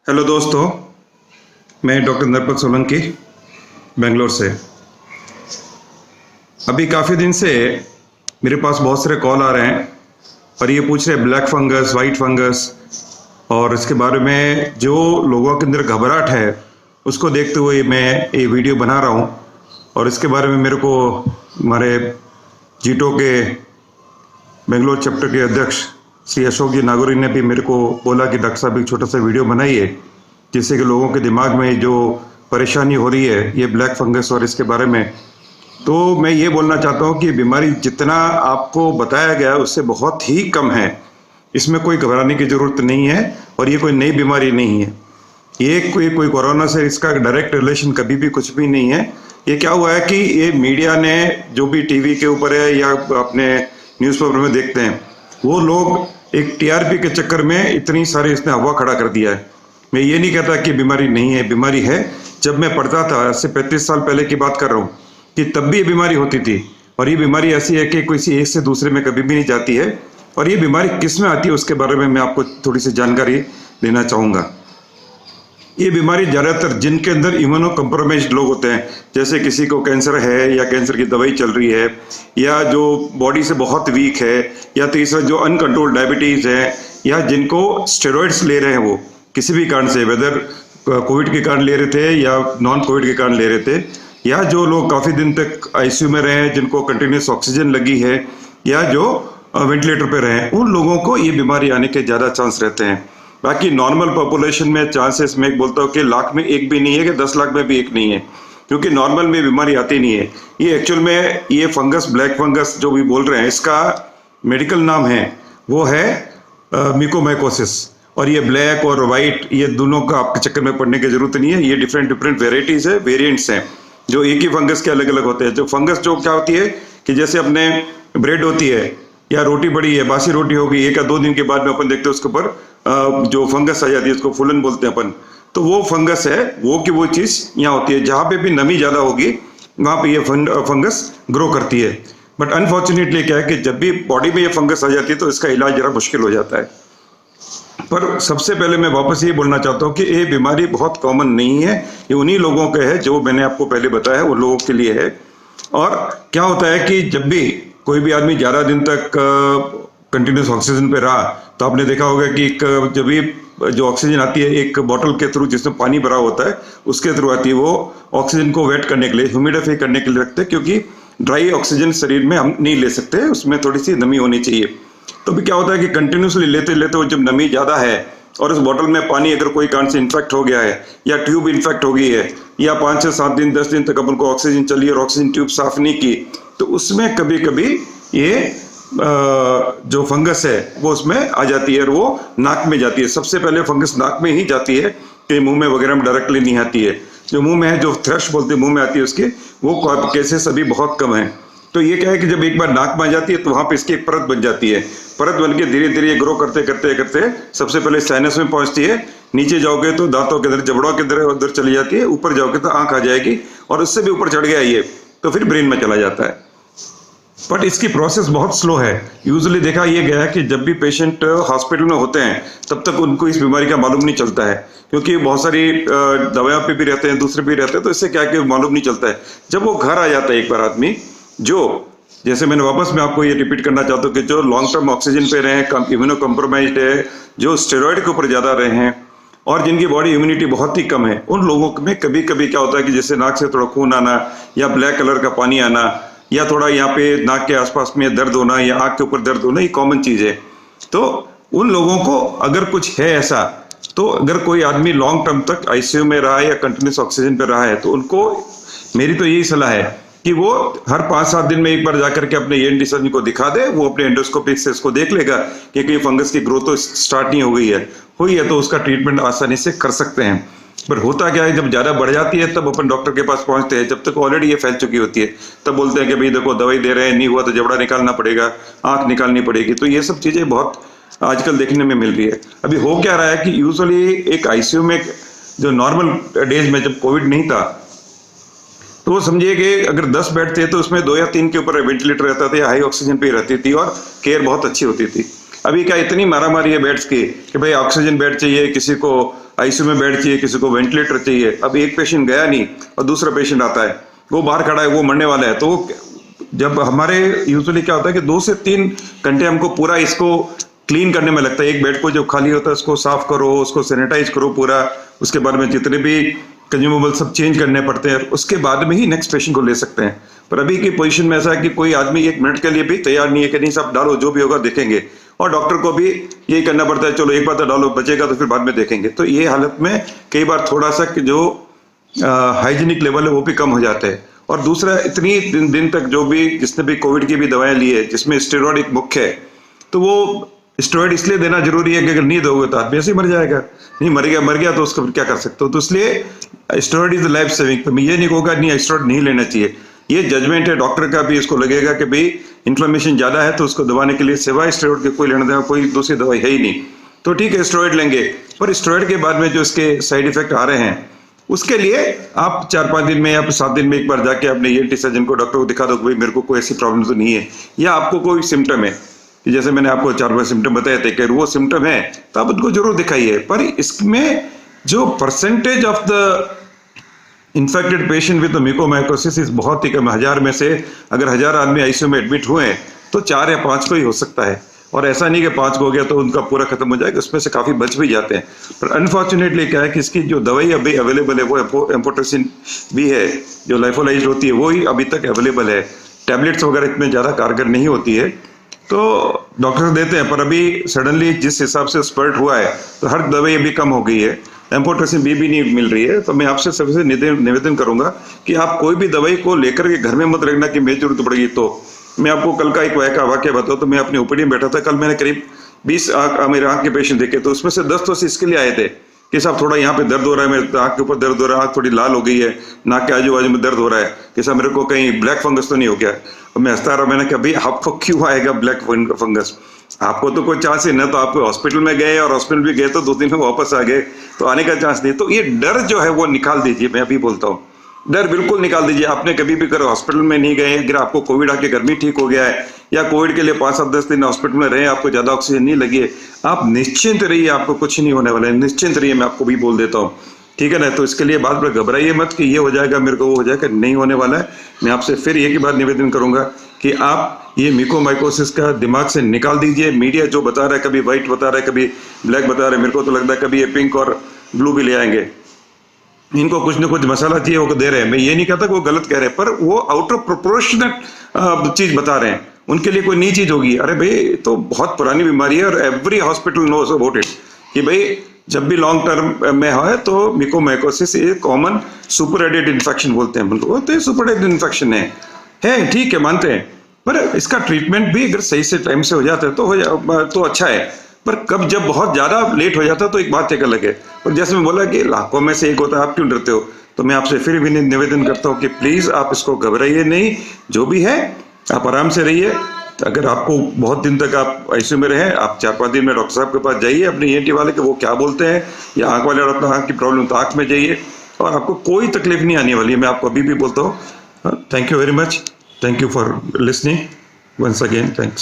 Hello दोस्तों, मैं doctor Narpat Solanki Bangalore से। अभी काफ़ी दिन से मेरे पास बहुत सारे कॉल आ रहे हैं और ये पूछ रहे हैं ब्लैक फंगस, वाइट फंगस और इसके बारे में जो लोगों के अंदर घबराहट है उसको देखते हुए मैं ये वीडियो बना रहा हूँ। और इसके बारे में मेरे को हमारे जीटो के बेंगलोर चैप्टर के अध्यक्ष श्री अशोक जी नागौरी ने भी मेरे को बोला कि डॉक्टर साहब एक छोटा सा वीडियो बनाइए जिससे कि लोगों के दिमाग में जो परेशानी हो रही है ये ब्लैक फंगस और इसके बारे में, तो मैं ये बोलना चाहता हूँ कि बीमारी जितना आपको बताया गया है उससे बहुत ही कम है। इसमें कोई घबराने की ज़रूरत नहीं है और ये कोई नई बीमारी नहीं है। ये कोई कोरोना से इसका डायरेक्ट रिलेशन कभी भी कुछ भी नहीं है। ये क्या हुआ है कि ये मीडिया ने जो भी टीवी के ऊपर है या अपने न्यूज़पेपर में देखते हैं वो लोग एक टीआरपी के चक्कर में इतनी सारी इसने हवा खड़ा कर दिया है। मैं ये नहीं कहता कि बीमारी नहीं है, बीमारी है। जब मैं पढ़ता था, आज से 35 साल पहले की बात कर रहा हूँ, कि तब भी ये बीमारी होती थी। और ये बीमारी ऐसी है कि किसी एक से दूसरे में कभी भी नहीं जाती है। और ये बीमारी किस में आती है उसके बारे में मैं आपको थोड़ी सी जानकारी देना चाहूँगा। ये बीमारी ज़्यादातर जिनके अंदर इम्यूनो कम्प्रोमाइज्ड लोग होते हैं, जैसे किसी को कैंसर है या कैंसर की दवाई चल रही है, या जो बॉडी से बहुत वीक है, या तीसरा जो अनकंट्रोल्ड डायबिटीज़ है, या जिनको स्टेरॉइड्स ले रहे हैं वो किसी भी कारण से, वेदर कोविड के कारण ले रहे थे या नॉन कोविड के कारण ले रहे थे, या जो लोग काफ़ी दिन तक आईसीयू में रहे हैं जिनको कंटिन्यूस ऑक्सीजन लगी है, या जो वेंटिलेटर पे रहे हैं, उन लोगों को ये बीमारी आने के ज़्यादा चांस रहते हैं। बाकी नॉर्मल पॉपुलेशन में चांसेस मैं बोलता हूँ कि लाख में एक भी नहीं है कि 10 लाख में भी एक नहीं है, क्योंकि नॉर्मल में बीमारी आती नहीं है। ये एक्चुअल में ये फंगस, ब्लैक फंगस जो भी बोल रहे हैं, इसका मेडिकल नाम है वो है म्यूकोमाइकोसिस। और ये ब्लैक और वाइट ये दोनों का आपके चक्कर में पड़ने की जरूरत नहीं है। ये डिफरेंट डिफरेंट वेराइटीज़ है, वेरिएंट्स हैं जो एक ही फंगस के अलग अलग होते हैं। जो फंगस जो क्या होती है कि जैसे अपने ब्रेड होती है या रोटी बड़ी है, बासी रोटी होगी, 1 या 2 दिन के बाद में अपन देखते हैं उसके ऊपर जो फंगस आ जाती है, उसको फूलन बोलते हैं अपन। तो वो फंगस है, वो की वो चीज़ यहाँ होती है। जहाँ पे भी नमी ज़्यादा होगी वहाँ पे ये फंगस ग्रो करती है। बट अनफॉर्चुनेटली क्या है कि जब भी बॉडी में ये फंगस आ जाती है तो इसका इलाज जरा मुश्किल हो जाता है। पर सबसे पहले मैं वापस ये बोलना चाहता हूँ कि ये बीमारी बहुत कॉमन नहीं है। ये उन्हीं लोगों का है जो मैंने आपको पहले बताया, वो लोगों के लिए है। और क्या होता है कि जब भी कोई भी आदमी ज़्यादा दिन तक कंटिन्यूस ऑक्सीजन पे रहा तो आपने देखा होगा कि जब भी जो ऑक्सीजन आती है एक बॉटल के थ्रू जिसमें पानी भरा होता है उसके थ्रू आती है, वो ऑक्सीजन को वेट करने के लिए, ह्यूमिडिफाई करने के लिए रखते हैं, क्योंकि ड्राई ऑक्सीजन शरीर में हम नहीं ले सकते, उसमें थोड़ी सी नमी होनी चाहिए। तो भी क्या होता है कि कंटिन्यूसली लेते लेते जब नमी ज़्यादा है और उस बॉटल में पानी अगर कोई कारण से इन्फेक्ट हो गया है या ट्यूब इन्फेक्ट हो गई है या 5 से 7 दिन 10 दिन तक अपन को ऑक्सीजन चली और ऑक्सीजन ट्यूब साफ नहीं की, तो उसमें कभी कभी ये जो फंगस है वो उसमें आ जाती है और वो नाक में जाती है। सबसे पहले फंगस नाक में ही जाती है, कि मुंह में वगैरह में डायरेक्टली नहीं आती है। जो मुंह में है, जो थ्रश बोलते हैं मुंह में आती है उसके, वो केसेस अभी बहुत कम है। तो ये क्या है कि जब एक बार नाक में आ जाती है तो वहाँ पे इसकी एक परत बन जाती है। परत बन के धीरे धीरे ग्रो करते करते करते सबसे पहले साइनस में पहुँचती है, नीचे जाओगे तो दांतों के अंदर, जबड़ों के अंदर उधर चली जाती है, ऊपर जाओगे तो आँख आ जाएगी और उससे भी ऊपर चढ़ गया ये तो फिर ब्रेन में चला जाता है। बट इसकी प्रोसेस बहुत स्लो है। यूजुअली देखा ये गया है कि जब भी पेशेंट हॉस्पिटल में होते हैं तब तक उनको इस बीमारी का मालूम नहीं चलता है, क्योंकि बहुत सारी दवाइयाँ पे भी रहते हैं, दूसरे भी रहते हैं, तो इससे क्या है कि मालूम नहीं चलता है। जब वो घर आ जाता है एक बार आदमी, जो जैसे मैंने वापस मैं आपको ये रिपीट करना चाहता हूँ कि जो लॉन्ग टर्म ऑक्सीजन पे रहे हैं, इम्यूनो कम्प्रोमाइज्ड है, जो स्टेरॉइड के ऊपर ज़्यादा रहे हैं और जिनकी बॉडी इम्यूनिटी बहुत ही कम है, उन लोगों में कभी कभी क्या होता है कि जैसे नाक से थोड़ा खून आना या ब्लैक कलर का पानी आना या थोड़ा यहाँ पे नाक के आसपास में दर्द होना या आँख के ऊपर दर्द होना, ये कॉमन चीज़ है। तो उन लोगों को अगर कुछ है ऐसा, तो अगर कोई आदमी लॉन्ग टर्म तक आईसीयू में रहा है या कंटिन्यूस ऑक्सीजन पे रहा है, तो उनको मेरी तो यही सलाह है कि वो हर 5-7 दिन में एक बार जाकर के अपने ईएनटी सर्जन को दिखा दे। वो अपने एंडोस्कोपिक से इसको देख लेगा कि कोई फंगस की ग्रोथ तो स्टार्ट नहीं हो गई है, हुई है तो उसका ट्रीटमेंट आसानी से कर सकते हैं। पर होता क्या है, जब ज़्यादा बढ़ जाती है तब अपन डॉक्टर के पास पहुंचते हैं, जब तक ऑलरेडी ये फैल चुकी होती है तब बोलते हैं कि भाई देखो दवाई दे रहे हैं, नहीं हुआ तो जबड़ा निकालना पड़ेगा, आँख निकालनी पड़ेगी। तो ये सब चीज़ें बहुत आजकल देखने में मिल रही है। अभी हो क्या रहा है कि यूजुअली एक आईसीयू में जो नॉर्मल डेज में जब कोविड नहीं था तो वो समझिए कि अगर 10 बेड थे तो उसमें 2 या 3 के ऊपर वेंटिलेटर रहता था या हाई ऑक्सीजन पे रहती थी और केयर बहुत अच्छी होती थी। अभी क्या इतनी मारामारी है बेड्स की कि भाई ऑक्सीजन बेड चाहिए, किसी को आईसीयू में बेड चाहिए, किसी को वेंटिलेटर चाहिए। अब एक पेशेंट गया नहीं और दूसरा पेशेंट आता है, वो बाहर खड़ा है, वो मरने वाला है। तो जब हमारे यूजुअली क्या होता है कि 2 से 3 घंटे हमको पूरा इसको क्लीन करने में लगता है। एक बेड को जब खाली होता है उसको साफ करो, उसको सैनिटाइज करो पूरा, उसके बाद में जितने भी कंज्यूमेबल सब चेंज करने पड़ते हैं, उसके बाद में ही नेक्स्ट पेशेंट को ले सकते हैं। पर अभी की पोजीशन में ऐसा है कि कोई आदमी 1 मिनट के लिए भी तैयार नहीं है कि नहीं साहब डालो, जो भी होगा देखेंगे। और डॉक्टर को भी यही करना पड़ता है, चलो एक बार तो डालो, बचेगा तो फिर बाद में देखेंगे। तो ये हालत में कई बार थोड़ा सा जो हाइजीनिक लेवल है वो भी कम हो जाता है। और दूसरा, इतनी दिन तक जो भी जिसने भी कोविड की भी दवाएं ली है जिसमें स्टेरॉइड एक मुख्य है, तो वो स्टेरॉइड इसलिए देना जरूरी है कि अगर नहीं दोगे तो आदमी ऐसे ही मर जाएगा। नहीं मर गया तो उसको फिर क्या कर सकते हो। तो इसलिए स्टेरॉइड इज लाइफ सेविंग। तो मैं ये नहीं कहूँगा नहीं स्टेरॉइड नहीं लेना चाहिए, ये जजमेंट है डॉक्टर का भी। इसको लगेगा कि भाई इन्फ्लेमेशन ज्यादा है तो उसको दबाने के लिए सिवाय स्टेरॉइड के कोई लेना देना कोई दूसरी दवाई है ही नहीं, तो ठीक है स्टेरॉइड लेंगे। पर स्टेरॉइड के बाद में जो इसके साइड इफेक्ट आ रहे हैं उसके लिए आप 4-5 दिन में या 7 दिन में एक बार जाके अपने ENT सर्जन को, डॉक्टर को दिखा दो कि भाई मेरे को कोई ऐसी प्रॉब्लम तो नहीं है, या आपको कोई सिम्टम है कि जैसे मैंने आपको 4-5 सिम्टम बताए थे कि वो सिम्टम है तो आप उनको जरूर दिखाइए। पर इसमें जो percentage of the infected patient with mucormycosis इस बहुत ही कम। 1000 में से अगर 1000 आदमी आईसीयू में एडमिट हुए हैं तो 4 या 5 को ही हो सकता है। और ऐसा नहीं कि 5 को हो गया तो उनका पूरा खत्म हो जाएगा, उसमें से काफी बच भी जाते हैं। पर अनफॉर्चुनेटली क्या है कि इसकी जो दवाई अभी अवेलेबल है वो एम्फोटेरिसिन भी है, जो लाइफोलाइज्ड होती है वो ही अभी तक अवेलेबल है। टैबलेट्स वगैरह इतने ज्यादा कारगर नहीं होती है, तो डॉक्टर देते हैं। पर अभी सडनली जिस हिसाब से स्प्रेड हुआ है तो हर दवाई अभी कम हो गई है, एम्फोटेरिसिन भी नहीं मिल रही है। तो मैं आपसे सबसे निवेदन करूंगा कि आप कोई भी दवाई को लेकर के घर में मत रखना कि मेरी जरूरत पड़ेगी। तो मैं आपको कल का एक वाक्य बताऊं, तो मैं अपनी ओपीडी में बैठा था, कल मैंने करीब 20 मेरे आंख के पेशेंट देखे, तो उसमें से 10 तो इसके लिए आए थे कि साहब थोड़ा यहाँ पे दर्द हो रहा है, मेरे आंख के ऊपर दर्द हो रहा है, आंख थोड़ी लाल हो गई है, नाक के आजू बाजू में दर्द हो रहा है, कि साहब मेरे को कहीं ब्लैक फंगस तो नहीं हो गया। और मैं हंसता रहा, मैंने कहा भाई आपको क्यों आएगा ब्लैक फंगस, आपको तो कोई चांस ही ना, तो आप हॉस्पिटल में गए और हॉस्पिटल भी गए तो 2 दिन में वापस आ गए, तो आने का चांस नहीं। तो ये डर जो है वो निकाल दीजिए, मैं अभी बोलता हूँ, डर बिल्कुल निकाल दीजिए। आपने कभी भी करो हॉस्पिटल में नहीं गए, अगर आपको कोविड आके घर में ठीक हो गया है या कोविड के लिए 5-10 दिन हॉस्पिटल में रहे, आपको ज्यादा ऑक्सीजन नहीं लगी है, आप निश्चिंत रहिए, आपको कुछ नहीं होने वाला है, निश्चिंत रहिए, मैं आपको भी बोल देता हूँ, ठीक है ना। तो इसके लिए बात पर घबराइए मत कि ये हो जाएगा मेरे को, वो हो जाएगा, नहीं होने वाला है। मैं आपसे फिर एक ही बात निवेदन करूंगा कि आप ये म्यूकोमाइकोसिस का दिमाग से निकाल दीजिए। मीडिया जो बता रहा है, कभी व्हाइट बता रहा है, कभी ब्लैक बता रहा है, मेरे को तो लगता है कभी ये पिंक और ब्लू भी ले आएंगे। इनको कुछ ना कुछ मसाला चाहिए वो दे रहे हैं। मैं ये नहीं कहता कि वो गलत कह रहे हैं, पर वो आउट ऑफ प्रोपोर्शनल चीज बता रहे हैं, उनके लिए कोई नई चीज होगी। अरे भाई तो बहुत पुरानी बीमारी है और every hospital knows about it कि भाई जब भी लॉन्ग टर्म में है तो म्यूकोमाइकोसिस एक कॉमन सुपरएडेड इन्फेक्शन बोलते हैं, वो तो सुपरएडेड इन्फेक्शन है, ठीक है मानते हैं। पर इसका ट्रीटमेंट भी अगर सही से टाइम से हो जाता है तो अच्छा है। पर कब जब बहुत ज्यादा लेट हो जाता है तो एक बात एक अलग है। और जैसे मैं बोला कि लाखों में से एक होता है, आप क्यों डरते हो, तो मैं आपसे फिर भी निवेदन करता हूँ कि प्लीज आप इसको घबराइए नहीं, जो भी है आप आराम से रहिए। अगर आपको बहुत दिन तक आप आईसीयू में रहे, आप 4-5 दिन में डॉक्टर साहब के पास जाइए, अपने ENT वाले के वो क्या बोलते हैं, या आंख वाले डॉक्टर आंख की प्रॉब्लम तो आंख में जाइए, और आपको कोई तकलीफ नहीं आने वाली है, मैं आपको अभी भी बोलता हूँ। Thank you very much, thank you for listening once again, thanks.